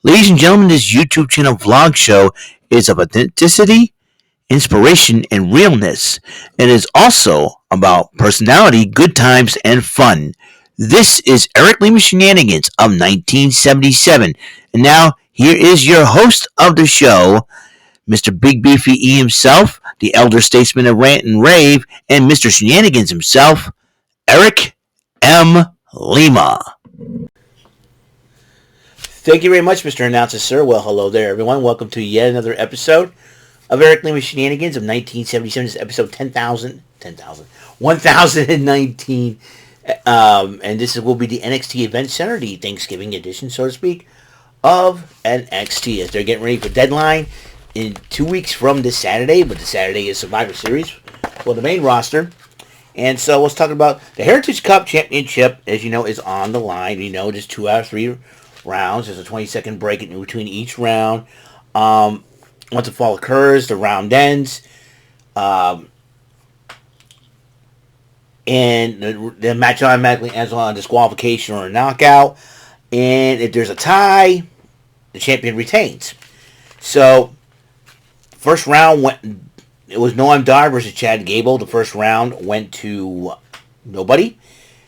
Ladies and gentlemen, this YouTube channel vlog show is of authenticity, inspiration, and realness. It is also about personality, good times, and fun. This is Eric Lima Shenanigans of 1977. And now, here is your host of the show, Mr. Big Beefy E himself, the elder statesman of Rant and Rave, and Mr. Shenanigans himself, Eric M. Lima. Thank you very much, Mr. Announcer, sir. Well, hello there, everyone. Welcome to yet another episode of Eric Lima Shenanigans of 1977. This is episode 1019. And this will be the NXT Event Center, the Thanksgiving edition, so to speak, of NXT, as they're getting ready for Deadline in 2 weeks from this Saturday. But the Saturday is Survivor Series for the main roster. And so let's talk about the Heritage Cup Championship, as you know, is on the line. You know, just 2 out of 3 rounds. There's a 20-second break in between each round. Once a fall occurs, the round ends. And the match automatically ends on a disqualification or a knockout. And if there's a tie, the champion retains. So, first round it was Noam Dar versus Chad Gable. The first round went to nobody.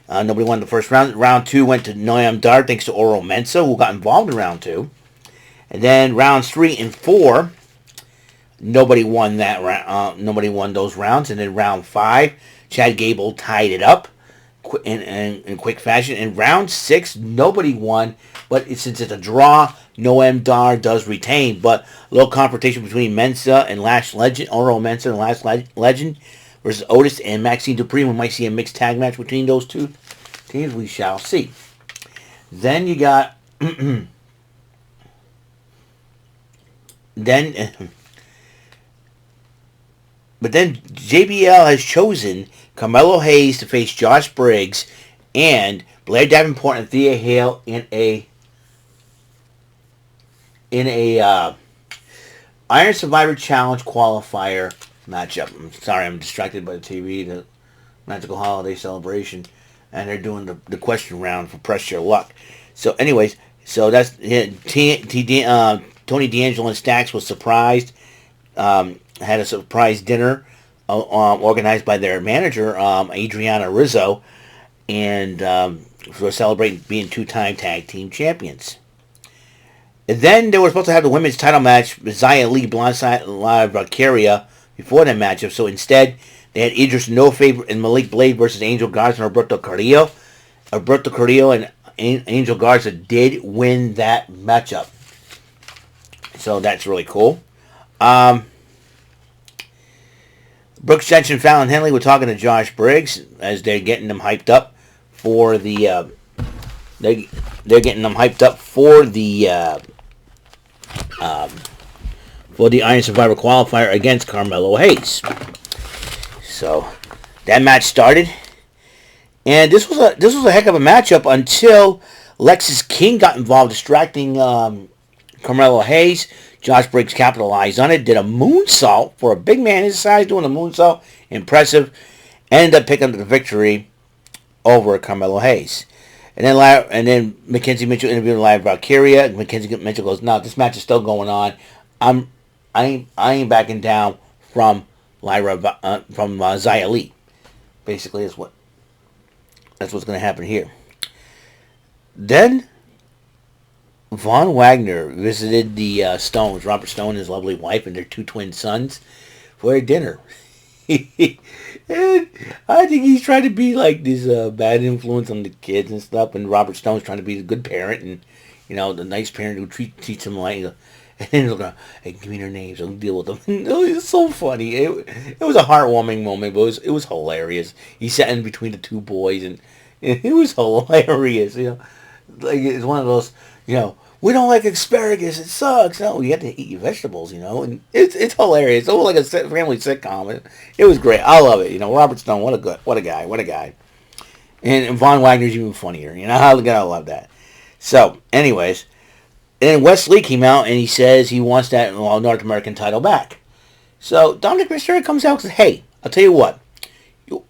Nobody won the first round. Round 2 went to Noam Dar thanks to Oro Mensah, who got involved in round 2. And then rounds 3 and 4, nobody won that round. Nobody won those rounds. And then round 5, Chad Gable tied it up in quick fashion. In round 6, nobody won, but since it's a draw, Noam Dar does retain. But a little confrontation between Mensah and Lash Legend, Oro Mensah and Lash Legend, versus Otis and Maxine Dupree. We might see a mixed tag match between those two teams. We shall see. Then you got... but then JBL has chosen Carmelo Hayes to face Josh Briggs and Blair Davenport and Thea Hale in a Iron Survivor Challenge qualifier matchup. I'm sorry, I'm distracted by the TV, the magical holiday celebration, and they're doing the question round for Press Your Luck. So anyways, so that's Tony D'Angelo and Stax was surprised, had a surprise dinner organized by their manager, Adriana Rizzo, and for celebrating being 2-time tag team champions. And then they were supposed to have the women's title match with Xia Li, Blindside Valkyria before that matchup. So instead, they had Idris No Favor and Malik Blade versus Angel Garza and Roberto Carrillo. Roberto Carrillo and Angel Garza did win that matchup. So that's really cool. Brooks Jensen and Fallon Henley were talking to Josh Briggs as they're getting them hyped up for the... they're getting them hyped up for the Iron Survivor qualifier against Carmelo Hayes. So that match started, and this was a heck of a matchup until Lexis King got involved, distracting Carmelo Hayes. Josh Briggs capitalized on it, did a moonsault for a big man his size, doing a moonsault, impressive. Ended up picking up the victory over Carmelo Hayes. And then Mackenzie Mitchell interviewed Live Valkyria. And Mackenzie Mitchell goes, "No, this match is still going on. I ain't backing down from Xia Li." Basically, that's what's going to happen here. Then Von Wagner visited the Stones, Robert Stone and his lovely wife, and their 2 twin sons, for a dinner. And I think he's trying to be like this bad influence on the kids and stuff, and Robert Stone's trying to be a good parent and, you know, the nice parent who treats them like, and then he'll go, "Hey, give me their names, I'll deal with them." It's so funny. It was a heartwarming moment, but it was hilarious. He sat in between the 2 boys, and it was hilarious. You know, like, it's one of those, you know, "We don't like asparagus, it sucks." No, you have to eat your vegetables, you know, and it's hilarious. It's almost like a family sitcom. It was great. I love it. You know, Robert Stone, what a guy. And Von Wagner's even funnier. You know, I love that. So, anyways, and Wes Lee came out and he says he wants that North American title back. So Dominic Mysterio comes out and says, "Hey, I'll tell you what.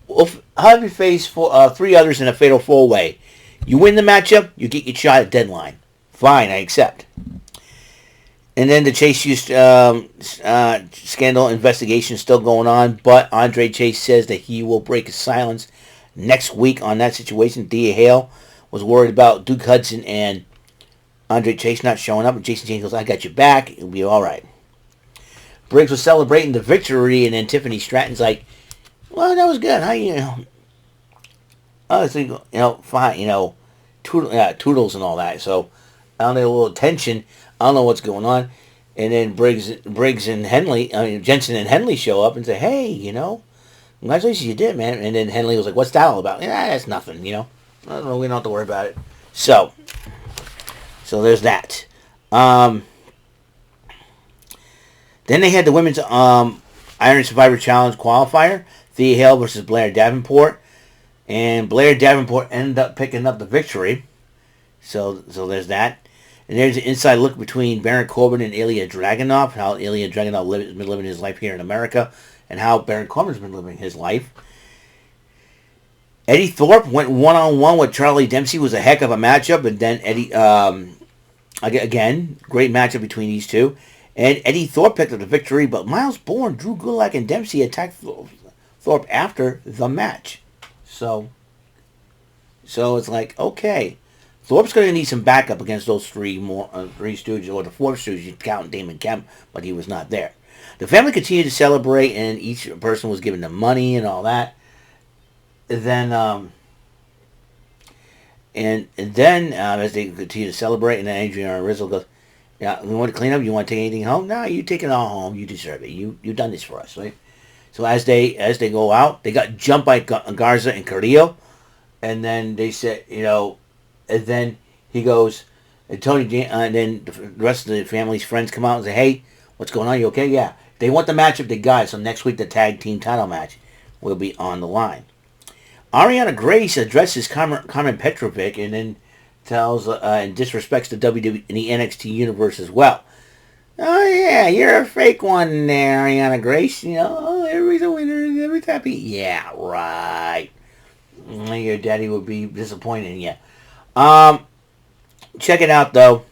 I'll have you face 3 others in a fatal 4-way. You win the matchup, you get your shot at Deadline. Fine, I accept." And then the Chase Hughes scandal investigation is still going on, but Andre Chase says that he will break his silence next week on that situation. Thea Hale was worried about Duke Hudson and Andre Chase not showing up, and Jason James goes, "I got your back. It'll be all right." Briggs was celebrating the victory, and then Tiffany Stratton's like, "Well, that was good. How oh, so, fine, toodles and all that." So I don't know, a little tension. I don't know what's going on. And then Briggs and Jensen and Henley show up and say, "Hey, congratulations, you did, man." And then Henley was like, "What's that all about?" "Yeah, that's nothing, I don't know, we don't have to worry about it." So there's that. Then they had the women's Iron Survivor Challenge qualifier, Thea Hale versus Blair Davenport. And Blair Davenport ended up picking up the victory. So there's that. And there's an inside look between Baron Corbin and Ilya Dragunov, how Ilya Dragunov has been living his life here in America, and how Baron Corbin's been living his life. Eddie Thorpe went one-on-one with Charlie Dempsey. It was a heck of a matchup. And then Eddie, again, great matchup between these two. And Eddie Thorpe picked up the victory, but Miles Bourne, Drew Gulak, and Dempsey attacked Thorpe after the match. So it's like, okay, Thorpe's going to need some backup against those three Stooges, or the fourth Stooge, you count Damon Kemp, but he was not there. The family continued to celebrate, and each person was given them money and all that. Then as they continue to celebrate, and then Adriana Rizzo goes, "Yeah, we want to clean up. You want to take anything home? No, you take it all home. You deserve it. You've done this for us, right?" So as they go out, they got jumped by Garza and Carrillo, and then they said, and then he goes, and and then the rest of the family's friends come out and say, "Hey, what's going on? You okay?" "Yeah." They want the matchup they got, so next week the tag team title match will be on the line. Ariana Grace addresses Carmen Petrovic and then tells and disrespects the WWE and the NXT universe as well. "Oh yeah, you're a fake one there, Ariana Grace. Everybody's a winner, everybody's happy." "Yeah, right. Your daddy would be disappointed in you." Check it out though.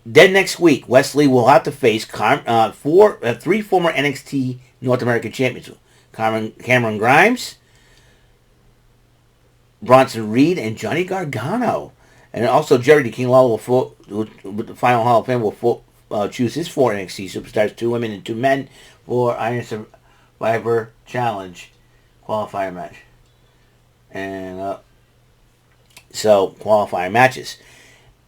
Then next week, Wesley will have to face three former NXT North American champions: Cameron Grimes, Bronson Reed, and Johnny Gargano. And also Jerry the King Lawler with the final Hall of Fame will choose his four NXT superstars, 2 women and 2 men, for Iron Survivor Challenge qualifier match. And so qualifier matches.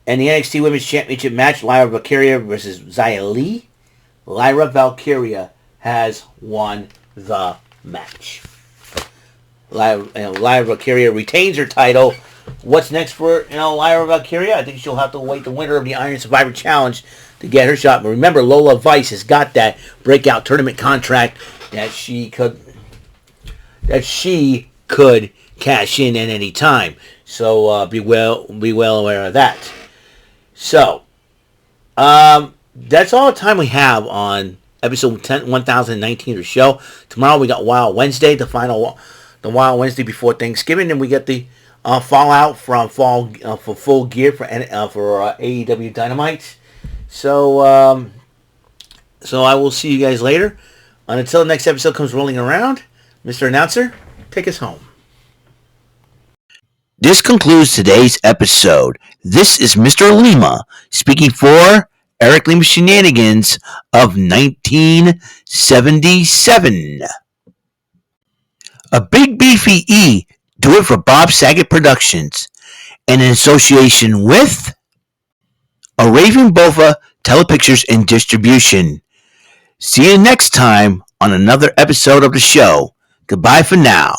And the NXT Women's Championship match, Lyra Valkyria versus Xia Li. Lyra Valkyria has won the match. Lyra Valkyria retains her title. What's next for Lyra Valkyria? I think she'll have to wait the winner of the Iron Survivor Challenge to get her shot. But remember, Lola Vice has got that breakout tournament contract that she could cash in at any time. So be well aware of that. So that's all the time we have on episode 1019 of the show. Tomorrow we got Wild Wednesday, the Wild Wednesday before Thanksgiving, and we get the fallout from for Full Gear for AEW Dynamite. So I will see you guys later. And until the next episode comes rolling around, Mr. Announcer, take us home. This concludes today's episode. This is Mr. Lima speaking for Eric Lima Shenanigans of 1977. A big beefy E, do it for Bob Saget Productions, and in association with A Raven Bova Telepictures and Distribution. See you next time on another episode of the show. Goodbye for now.